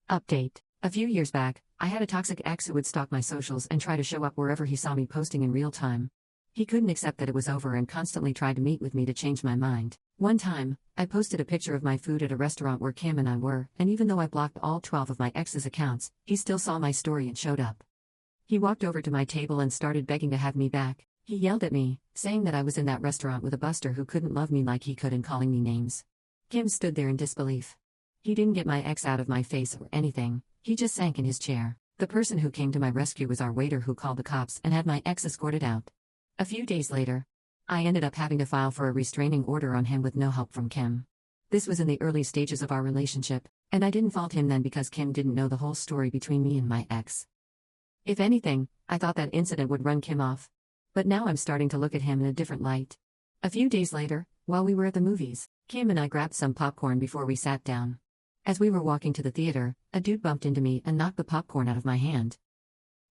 Update. A few years back, I had a toxic ex who would stalk my socials and try to show up wherever he saw me posting in real time. He couldn't accept that it was over and constantly tried to meet with me to change my mind. One time, I posted a picture of my food at a restaurant where Kim and I were, and even though I blocked all 12 of my ex's accounts, he still saw my story and showed up. He walked over to my table and started begging to have me back. He yelled at me, saying that I was in that restaurant with a buster who couldn't love me like he could and calling me names. Kim stood there in disbelief. He didn't get my ex out of my face or anything, he just sank in his chair. The person who came to my rescue was our waiter who called the cops and had my ex escorted out. A few days later, I ended up having to file for a restraining order on him with no help from Kim. This was in the early stages of our relationship, and I didn't fault him then because Kim didn't know the whole story between me and my ex. If anything, I thought that incident would run Kim off. But now I'm starting to look at him in a different light. A few days later, while we were at the movies, Kim and I grabbed some popcorn before we sat down. As we were walking to the theater, a dude bumped into me and knocked the popcorn out of my hand.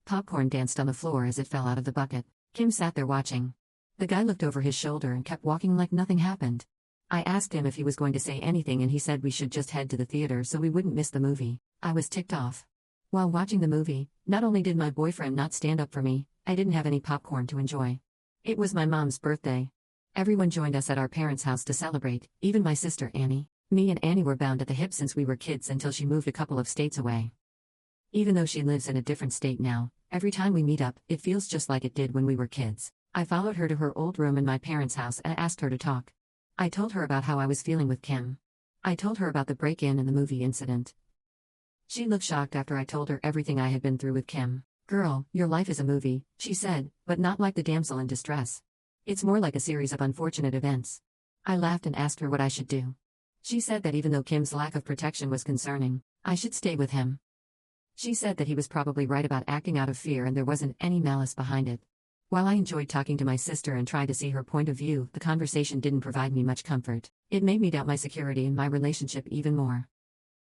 Popcorn danced on the floor as it fell out of the bucket. Kim sat there watching. The guy looked over his shoulder and kept walking like nothing happened. I asked him if he was going to say anything and he said we should just head to the theater so we wouldn't miss the movie. I was ticked off. While watching the movie, not only did my boyfriend not stand up for me, I didn't have any popcorn to enjoy. It was my mom's birthday. Everyone joined us at our parents' house to celebrate, even my sister Annie. Me and Annie were bound at the hip since we were kids until she moved a couple of states away. Even though she lives in a different state now, every time we meet up, it feels just like it did when we were kids. I followed her to her old room in my parents' house and asked her to talk. I told her about how I was feeling with Kim. I told her about the break-in and the movie incident. She looked shocked after I told her everything I had been through with Kim. "Girl, your life is a movie," she said, "but not like the damsel in distress. It's more like a series of unfortunate events." I laughed and asked her what I should do. She said that even though Kim's lack of protection was concerning, I should stay with him. She said that he was probably right about acting out of fear and there wasn't any malice behind it. While I enjoyed talking to my sister and tried to see her point of view, the conversation didn't provide me much comfort. It made me doubt my security in my relationship even more.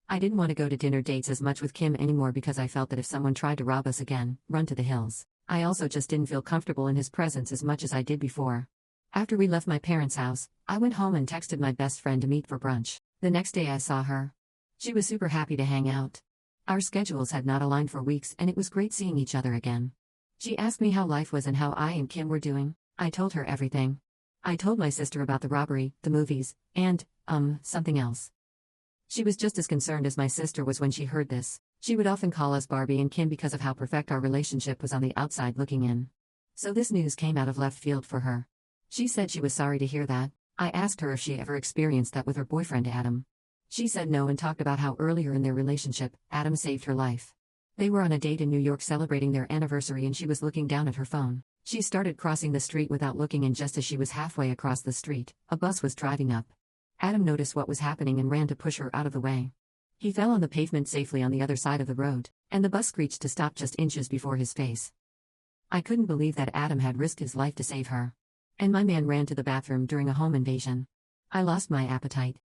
I didn't want to go to dinner dates as much with Kim anymore because I felt that if someone tried to rob us again, run to the hills. I also just didn't feel comfortable in his presence as much as I did before. After we left my parents' house, I went home and texted my best friend to meet for brunch. The next day I saw her. She was super happy to hang out. Our schedules had not aligned for weeks and it was great seeing each other again. She asked me how life was and how I and Kim were doing. I told her everything. I told my sister about the robbery, the movies, and, something else. She was just as concerned as my sister was when she heard this. She would often call us Barbie and Kim because of how perfect our relationship was on the outside looking in. So this news came out of left field for her. She said she was sorry to hear that. I asked her if she ever experienced that with her boyfriend Adam. She said no and talked about how earlier in their relationship, Adam saved her life. They were on a date in New York celebrating their anniversary and she was looking down at her phone. She started crossing the street without looking and just as she was halfway across the street, a bus was driving up. Adam noticed what was happening and ran to push her out of the way. He fell on the pavement safely on the other side of the road, and the bus screeched to stop just inches before his face. I couldn't believe that Adam had risked his life to save her. And my man ran to the bathroom during a home invasion. I lost my appetite.